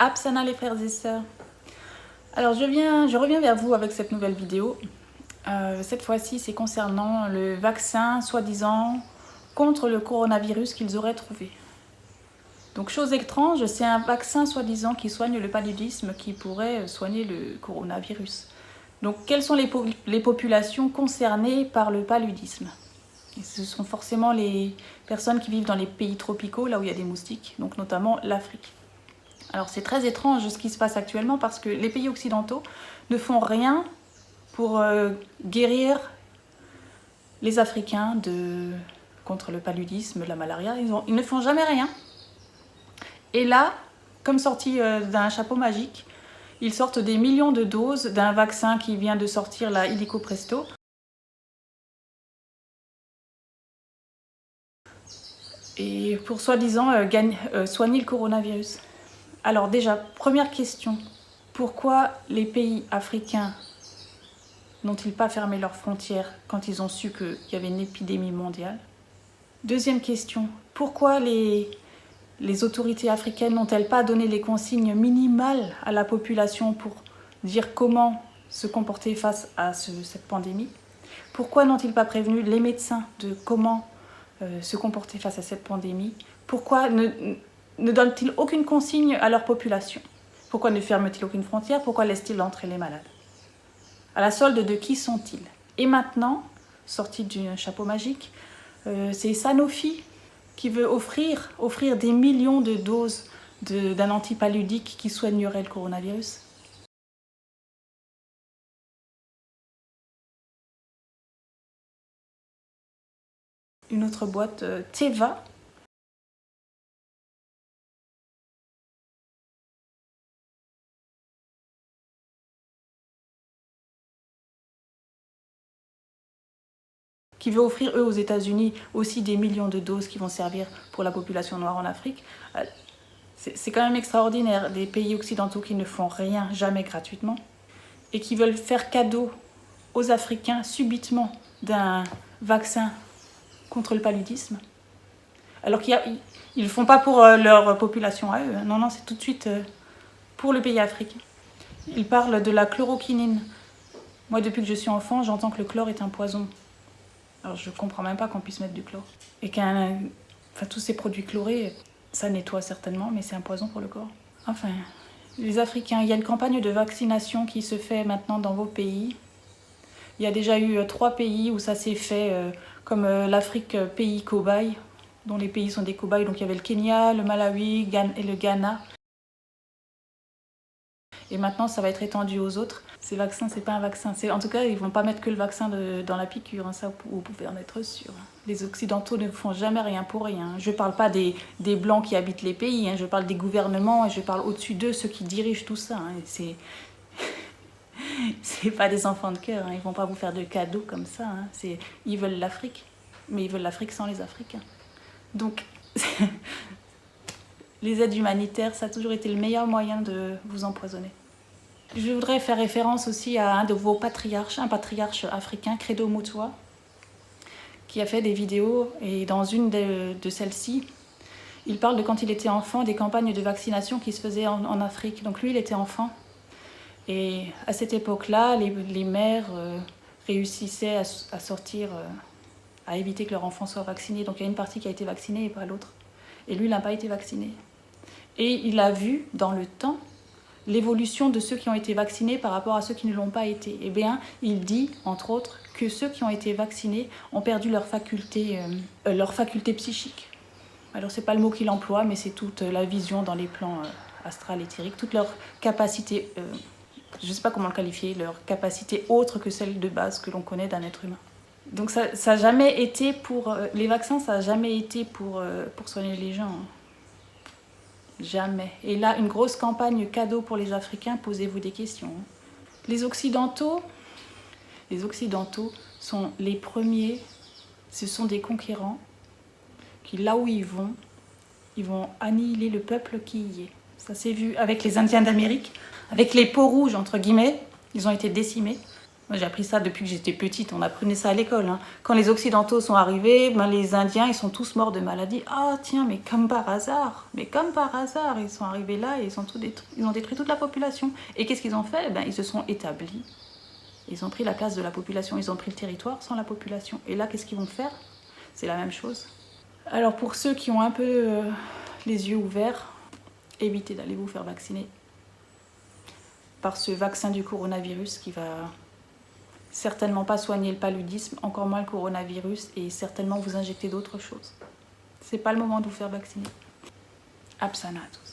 Apsana les frères et sœurs. Alors je reviens vers vous avec cette nouvelle vidéo. Cette fois-ci c'est concernant le vaccin soi-disant contre le coronavirus qu'ils auraient trouvé. Donc chose étrange, c'est un vaccin soi-disant qui soigne le paludisme qui pourrait soigner le coronavirus. Donc quelles sont les populations concernées par le paludisme? Et ce sont forcément les personnes qui vivent dans les pays tropicaux, là où il y a des moustiques, donc notamment l'Afrique. Alors c'est très étrange ce qui se passe actuellement parce que les pays occidentaux ne font rien pour guérir les Africains contre le paludisme, la malaria. Ils ne font jamais rien. Et là, comme sorti d'un chapeau magique, ils sortent des millions de doses d'un vaccin qui vient de sortir, la illico presto. Et pour soi-disant soigner le coronavirus. Alors déjà, première question, pourquoi les pays africains n'ont-ils pas fermé leurs frontières quand ils ont su qu'il y avait une épidémie mondiale? Deuxième question, pourquoi les autorités africaines n'ont-elles pas donné les consignes minimales à la population pour dire comment se comporter face à cette pandémie? Pourquoi n'ont-ils pas prévenu les médecins de comment se comporter face à cette pandémie? Pourquoi ne donnent-ils aucune consigne à leur population? Pourquoi ne ferment-ils aucune frontière? Pourquoi laissent-ils entrer les malades? À la solde de qui sont-ils? Et maintenant, sorti d'un chapeau magique, c'est Sanofi qui veut offrir des millions de doses d'un antipaludique qui soignerait le coronavirus. Une autre boîte, Teva, qui veut offrir, eux, aux États-Unis, aussi des millions de doses qui vont servir pour la population noire en Afrique. C'est quand même extraordinaire, des pays occidentaux qui ne font rien, jamais gratuitement, et qui veulent faire cadeau aux Africains subitement d'un vaccin contre le paludisme, alors qu'ils ne le font pas pour leur population à eux. Non, c'est tout de suite pour le pays africain. Ils parlent de la chloroquinine. Moi, depuis que je suis enfant, j'entends que le chlore est un poison. Alors, je ne comprends même pas qu'on puisse mettre du chlore. Et tous ces produits chlorés, ça nettoie certainement, mais c'est un poison pour le corps. Enfin, les Africains, il y a une campagne de vaccination qui se fait maintenant dans vos pays. Il y a déjà eu 3 pays où ça s'est fait, comme l'Afrique, pays cobaye, dont les pays sont des cobayes. Donc il y avait le Kenya, le Malawi et le Ghana. Et maintenant, ça va être étendu aux autres. Ces vaccins, c'est pas un vaccin. En tout cas, ils vont pas mettre que le vaccin dans la piqûre. Hein, ça, vous pouvez en être sûr. Les Occidentaux ne font jamais rien pour rien. Je parle pas des Blancs qui habitent les pays. Hein, je parle des gouvernements et je parle au-dessus d'eux, ceux qui dirigent tout ça. Hein, c'est pas des enfants de cœur. Hein, ils vont pas vous faire de cadeaux comme ça. Hein, ils veulent l'Afrique. Mais ils veulent l'Afrique sans les Africains. Donc, les aides humanitaires, ça a toujours été le meilleur moyen de vous empoisonner. Je voudrais faire référence aussi à un de vos patriarches, un patriarche africain, Credo Mutwa, qui a fait des vidéos, et dans une de celles-ci, il parle de quand il était enfant, des campagnes de vaccination qui se faisaient en Afrique. Donc lui, il était enfant, et à cette époque-là, les mères réussissaient à sortir, à éviter que leur enfant soit vacciné. Donc il y a une partie qui a été vaccinée et pas l'autre. Et lui, il n'a pas été vacciné. Et il a vu, dans le temps, l'évolution de ceux qui ont été vaccinés par rapport à ceux qui ne l'ont pas été. Eh bien, il dit, entre autres, que ceux qui ont été vaccinés ont perdu leur faculté psychique. Alors, c'est pas le mot qu'il emploie, mais c'est toute la vision dans les plans astral éthériques, toute leur capacité, je ne sais pas comment le qualifier, leur capacité autre que celle de base que l'on connaît d'un être humain. Donc, ça n'a jamais été pour... les vaccins, ça n'a jamais été pour soigner les gens. Jamais. Et là, une grosse campagne cadeau pour les Africains, posez-vous des questions. Les Occidentaux sont les premiers, ce sont des conquérants qui, là où ils vont annihiler le peuple qui y est. Ça s'est vu avec les Indiens d'Amérique, avec les peaux rouges, entre guillemets, ils ont été décimés. Moi, j'ai appris ça depuis que j'étais petite, on apprenait ça à l'école. Hein. Quand les Occidentaux sont arrivés, ben, les Indiens, ils sont tous morts de maladie. Ah tiens, mais comme par hasard, ils sont arrivés là et ils ont tout détruit. Ils ont détruit toute la population. Et qu'est-ce qu'ils ont fait? Ben, ils se sont établis. Ils ont pris la place de la population, ils ont pris le territoire sans la population. Et là, qu'est-ce qu'ils vont faire? C'est la même chose. Alors pour ceux qui ont un peu les yeux ouverts, évitez d'aller vous faire vacciner par ce vaccin du coronavirus qui va certainement pas soigner le paludisme, encore moins le coronavirus, et certainement vous injecter d'autres choses. C'est pas le moment de vous faire vacciner. Absana à tous.